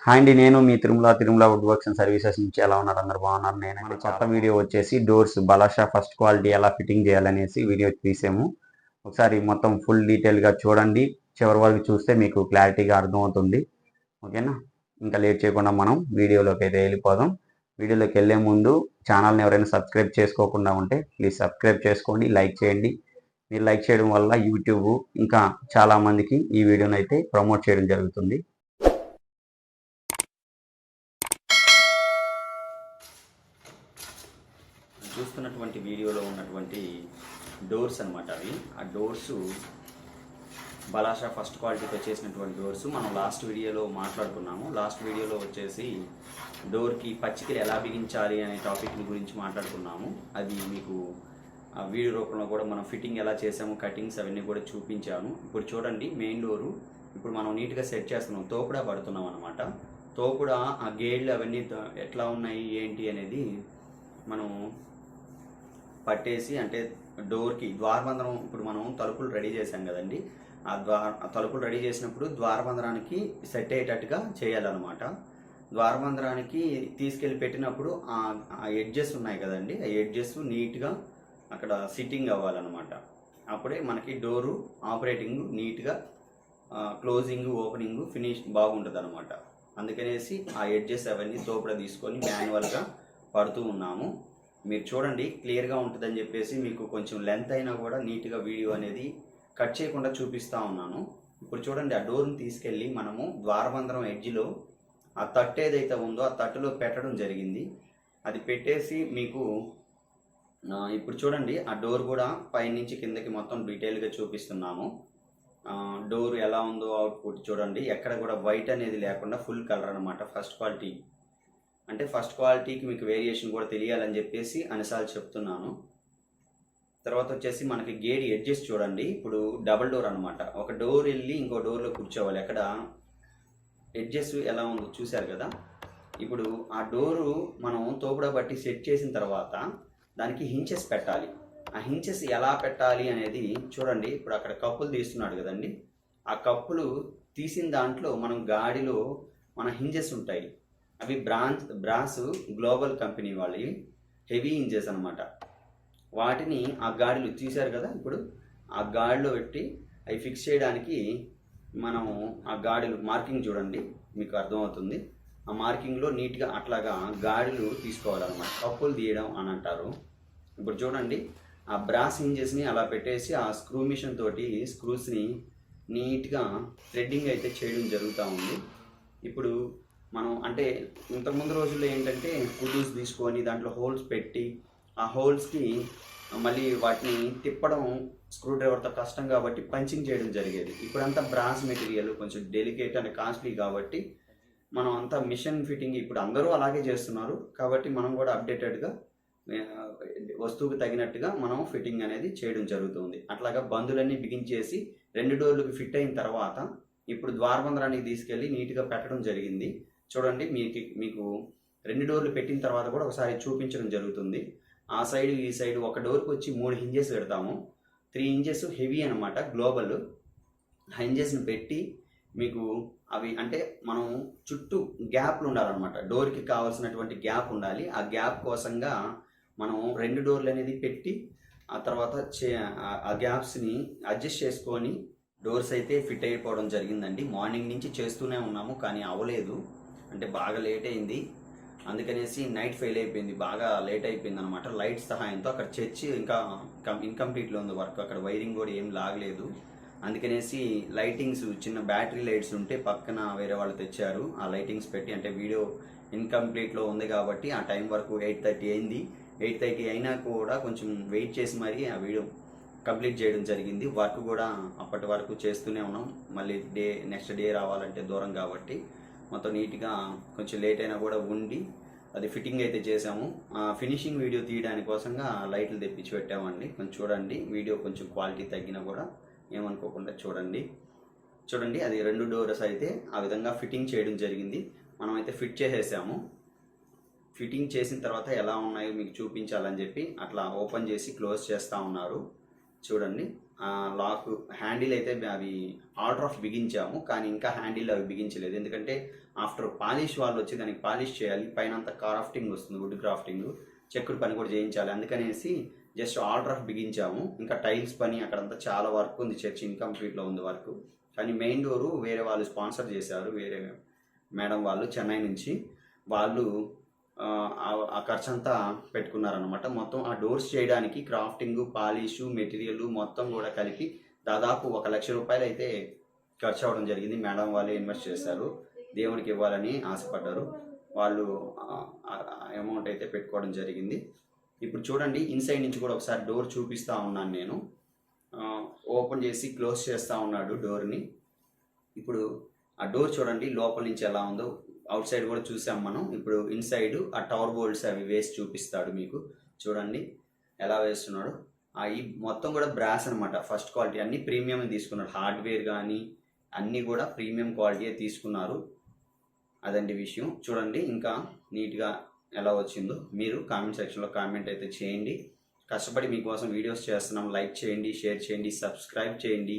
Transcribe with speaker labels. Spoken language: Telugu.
Speaker 1: హాయ్ అండి, నేను మీ Tirumala wood works and services నుంచి. ఎలా ఉన్నారు? అందరు బాగున్నారు? నేనైతే కొత్త వీడియో వచ్చేసి డోర్స్ బలాషా ఫస్ట్ క్వాలిటీ ఎలా ఫిట్టింగ్ చేయాలనేసి వీడియో తీసాము. ఒకసారి మొత్తం ఫుల్ డీటెయిల్గా చూడండి, చివరి వరకు చూస్తే మీకు క్లారిటీగా అర్థమవుతుంది. ఓకేనా? ఇంకా లేట్ చేయకుండా మనం వీడియోలోకి అయితే వెళ్ళిపోదాం. వీడియోలోకి వెళ్ళే ముందు ఛానల్ని ఎవరైనా సబ్స్క్రైబ్ చేసుకోకుండా ఉంటే ప్లీజ్ సబ్స్క్రైబ్ చేసుకోండి, లైక్ చేయండి. మీరు లైక్ చేయడం వల్ల యూట్యూబ్ ఇంకా చాలామందికి ఈ వీడియోని అయితే ప్రమోట్ చేయడం జరుగుతుంది. చూస్తున్నటువంటి వీడియోలో ఉన్నటువంటి డోర్స్ అనమాట అవి. ఆ డోర్సు బలాషా ఫస్ట్ క్వాలిటీతో చేసినటువంటి డోర్స్ మనం లాస్ట్ వీడియోలో మాట్లాడుకున్నాము. లాస్ట్ వీడియోలో వచ్చేసి డోర్కి పచ్చికలు ఎలా బిగించాలి అనే టాపిక్ గురించి మాట్లాడుకున్నాము. అది మీకు ఆ వీడియో రూపంలో కూడా మనం ఫిట్టింగ్ ఎలా చేసాము, కటింగ్స్ అవన్నీ కూడా చూపించాను. ఇప్పుడు చూడండి, మెయిన్ డోరు ఇప్పుడు మనం నీట్గా సెట్ చేస్తున్నాం, తోపుడా పడుతున్నాం అనమాట. తోపుడా ఆ గేట్లు అవన్నీ ఎట్లా ఉన్నాయి ఏంటి అనేది మనం పట్టేసి, అంటే డోర్కి ద్వారబంధనం ఇప్పుడు మనం తలుపులు రెడీ చేసాం కదండి, ఆ తలుపులు రెడీ చేసినప్పుడు ద్వారబంధనానికి సెట్ అయ్యేటట్టుగా చేయాలన్నమాట. ద్వారబంధనానికి తీసుకెళ్ళి పెట్టినప్పుడు ఆ ఎడ్జెస్ ఉన్నాయి కదండి, ఆ ఎడ్జెస్ నీట్గా అక్కడ సిట్టింగ్ అవ్వాలన్నమాట. అప్పుడే మనకి డోరు ఆపరేటింగ్ నీట్గా క్లోజింగ్ ఓపెనింగ్ ఫినిష్ బాగుంటుంది అనమాట. అందుకనేసి ఆ ఎడ్జెస్ అవన్నీ తోపుడ తీసుకొని మాన్యువల్గా పడుతూ ఉన్నాము. మీరు చూడండి, క్లియర్గా ఉంటుందని చెప్పేసి మీకు కొంచెం లెంత్ అయినా కూడా నీట్గా వీడియో అనేది కట్ చేయకుండా చూపిస్తూ ఉన్నాను. ఇప్పుడు చూడండి, ఆ డోర్ని తీసుకెళ్ళి మనము ద్వారబంధనం ఎడ్జ్లో ఆ తట్టు ఏదైతే ఉందో ఆ తట్టులో పెట్టడం జరిగింది. అది పెట్టేసి మీకు ఇప్పుడు చూడండి, ఆ డోర్ కూడా పైనుంచి కిందకి మొత్తం డీటెయిల్గా చూపిస్తున్నాము. డోర్ ఎలా ఉందో అవుట్పుట్ చూడండి, ఎక్కడ కూడా వైట్ అనేది లేకుండా ఫుల్ కలర్ అనమాట. ఫస్ట్ క్వాలిటీ అంటే ఫస్ట్ క్వాలిటీకి మీకు వేరియేషన్ కూడా తెలియాలని చెప్పేసి అనిసార్లు చెప్తున్నాను. తర్వాత వచ్చేసి మనకి గేట్ ఎడ్జెస్ చూడండి, ఇప్పుడు డబుల్ డోర్ అనమాట. ఒక డోర్ వెళ్ళి ఇంకో డోర్లో కూర్చోవాలి. అక్కడ ఎడ్జెస్ ఎలా ఉందో చూశారు కదా. ఇప్పుడు ఆ డోరు మనం తోపుడా బట్టి సెట్ చేసిన తర్వాత దానికి హించెస్ పెట్టాలి. ఆ హించెస్ ఎలా పెట్టాలి అనేది చూడండి. ఇప్పుడు అక్కడ కప్పులు తీస్తున్నాడు కదండి, ఆ కప్పులు తీసిన దాంట్లో మనం గాడిలో మన హించెస్ ఉంటాయి. అవి బ్రాస్ గ్లోబల్ కంపెనీ వాళ్ళవి హెవీ హించెస్ అనమాట. వాటిని ఆ గాడిలో తీశారు కదా, ఇప్పుడు ఆ గాడిలో పెట్టి అవి ఫిక్స్ చేయడానికి మనము ఆ గాడిలు మార్కింగ్ చూడండి, మీకు అర్థమవుతుంది. ఆ మార్కింగ్లో నీట్గా అట్లాగా గాడిలు తీసుకోవాలన్నమాట. కప్పులు తీయడం అని అంటారు. ఇప్పుడు చూడండి, ఆ బ్రాస్ హింజెస్ని అలా పెట్టేసి ఆ స్క్రూ మిషన్ తోటి స్క్రూస్ని నీట్గా థ్రెడ్డింగ్ అయితే చేయడం జరుగుతూ ఉంది. ఇప్పుడు మనం అంటే ఇంతకుముందు రోజుల్లో ఏంటంటే కుడూస్ తీసుకొని దాంట్లో హోల్స్ పెట్టి ఆ హోల్స్కి మళ్ళీ వాటిని తిప్పడం స్క్రూ డ్రైవర్తో కష్టం కాబట్టి పంచింగ్ చేయడం జరిగేది. ఇప్పుడంతా బ్రాస్ మెటీరియల్ కొంచెం డెలికేట్ అండ్ కాస్ట్లీ కాబట్టి మనం అంతా మిషన్ ఫిట్టింగ్ ఇప్పుడు అందరూ అలాగే చేస్తున్నారు. కాబట్టి మనం కూడా అప్డేటెడ్గా వస్తువుకు తగినట్టుగా మనం ఫిట్టింగ్ అనేది చేయడం జరుగుతుంది. అట్లాగా బందులన్నీ బిగించేసి 2 డోర్లకు ఫిట్ అయిన తర్వాత ఇప్పుడు ద్వారబంధనానికి తీసుకెళ్ళి నీట్గా పెట్టడం జరిగింది. చూడండి, మీకు 2 డోర్లు పెట్టిన తర్వాత కూడా ఒకసారి చూపించడం జరుగుతుంది. ఆ సైడ్ ఈ సైడ్ ఒక డోర్కి వచ్చి 3 హింజెస్ పెడతాము. 3 హింజెస్ హెవీ అనమాట, గ్లోబల్ హింజెస్ని పెట్టి మీకు అవి అంటే మనం చుట్టూ గ్యాప్లు ఉండాలన్నమాట. డోర్కి కావాల్సినటువంటి గ్యాప్ ఉండాలి. ఆ గ్యాప్ కోసంగా మనం 2 డోర్లు అనేది పెట్టి ఆ తర్వాత ఆ గ్యాప్స్ని అడ్జస్ట్ చేసుకొని డోర్స్ అయితే ఫిట్ అయిపోవడం జరిగిందండి. మార్నింగ్ నుంచి చేస్తూనే ఉన్నాము కానీ అవ్వలేదు, అంటే బాగా లేట్ అయింది. అందుకనేసి నైట్ ఫెయిల్ అయిపోయింది, బాగా లేట్ అయిపోయింది అనమాట. లైట్స్ సహాయంతో అక్కడ చర్చి ఇంకా ఇన్కంప్లీట్లో ఉంది వర్క్, అక్కడ వైరింగ్ కూడా ఏం లాగలేదు. అందుకనేసి లైటింగ్స్ చిన్న బ్యాటరీ లైట్స్ ఉంటే పక్కన వేరే వాళ్ళు తెచ్చారు. ఆ లైటింగ్స్ పెట్టి, అంటే వీడియో ఇన్కంప్లీట్లో ఉంది కాబట్టి ఆ టైం వరకు 8:30 అయింది. 8:30 అయినా కూడా కొంచెం వెయిట్ చేసి మరీ ఆ వీడియో కంప్లీట్ చేయడం జరిగింది. వర్క్ కూడా అప్పటి వరకు చేస్తూనే ఉన్నాం. మళ్ళీ నెక్స్ట్ డే రావాలంటే దూరం కాబట్టి మొత్తం నీట్గా కొంచెం లేట్ అయినా కూడా ఉండి అది ఫిట్టింగ్ అయితే చేసాము. ఫినిషింగ్ వీడియో తీయడానికి కోసంగా లైట్లు తెప్పించి పెట్టామండి. కొంచెం చూడండి, వీడియో కొంచెం క్వాలిటీ తగ్గినా కూడా ఏమనుకోకుండా చూడండి. అది 2 డోర్స్ అయితే ఆ విధంగా ఫిట్టింగ్ చేయడం జరిగింది. మనం అయితే ఫిట్ చేసేసాము. ఫిట్టింగ్ చేసిన తర్వాత ఎలా ఉన్నాయో మీకు చూపించాలని చెప్పి అట్లా ఓపెన్ చేసి క్లోజ్ చేస్తూ ఉన్నారు. చూడండి, లాక్ హ్యాండిల్ అయితే అవి ఆర్డర్ ఆఫ్ బిగించాము కానీ ఇంకా హ్యాండిల్ అవి బిగించలేదు. ఎందుకంటే ఆఫ్టర్ పాలిష్ వాళ్ళు వచ్చి దానికి పాలిష్ చేయాలి, పైన అంతా క్రాఫ్టింగ్ వస్తుంది, వుడ్ క్రాఫ్టింగ్, చెక్కుడు పని కూడా చేయించాలి. అందుకనేసి జస్ట్ ఆర్డర్ ఆఫ్ బిగించాము. ఇంకా టైల్స్ పని అక్కడంతా చాలా వర్క్ ఉంది, చర్చ్ ఇన్కంప్లీట్లో ఉంది వర్క్. కానీ మెయిన్ డోరు వేరే వాళ్ళు స్పాన్సర్ చేశారు, వేరే మేడం వాళ్ళు చెన్నై నుంచి. వాళ్ళు ఆ ఖర్చు అంతా పెట్టుకున్నారనమాట. మొత్తం ఆ డోర్స్ చేయడానికి క్రాఫ్టింగ్, పాలిషు, మెటీరియల్ మొత్తం కూడా కలిపి దాదాపు 1,00,000 రూపాయలు అయితే ఖర్చు అవ్వడం జరిగింది. మేడం వాళ్ళే ఇన్వెస్ట్ చేశారు, దేవుడికి ఇవ్వాలని ఆశపడ్డారు. వాళ్ళు అమౌంట్ అయితే పెట్టుకోవడం జరిగింది. ఇప్పుడు చూడండి, ఇన్సైడ్ నుంచి కూడా ఒకసారి డోర్ చూపిస్తూ ఉన్నాను నేను. ఓపెన్ చేసి క్లోజ్ చేస్తూ ఉన్నాడు డోర్ని. ఇప్పుడు ఆ డోర్ చూడండి లోపల నుంచి ఎలా ఉందో. అవుట్ సైడ్ కూడా చూసాం మనం. ఇప్పుడు ఇన్సైడ్ ఆ టవర్ బోల్ట్స్ అవి వేసి చూపిస్తాడు మీకు. చూడండి ఎలా వేస్తున్నాడు. ఈ మొత్తం కూడా బ్రాస్ అనమాట, ఫస్ట్ క్వాలిటీ, అన్ని ప్రీమియం తీసుకున్నాడు. హార్డ్వేర్ కానీ అన్నీ కూడా ప్రీమియం క్వాలిటీయే తీసుకున్నారు. అదండి విషయం. చూడండి ఇంకా నీట్గా ఎలా వచ్చిందో. మీరు కామెంట్ సెక్షన్లో కామెంట్ అయితే చేయండి. కష్టపడి మీకోసం వీడియోస్ చేస్తున్నాం. లైక్ చేయండి, షేర్ చేయండి, సబ్స్క్రైబ్ చేయండి.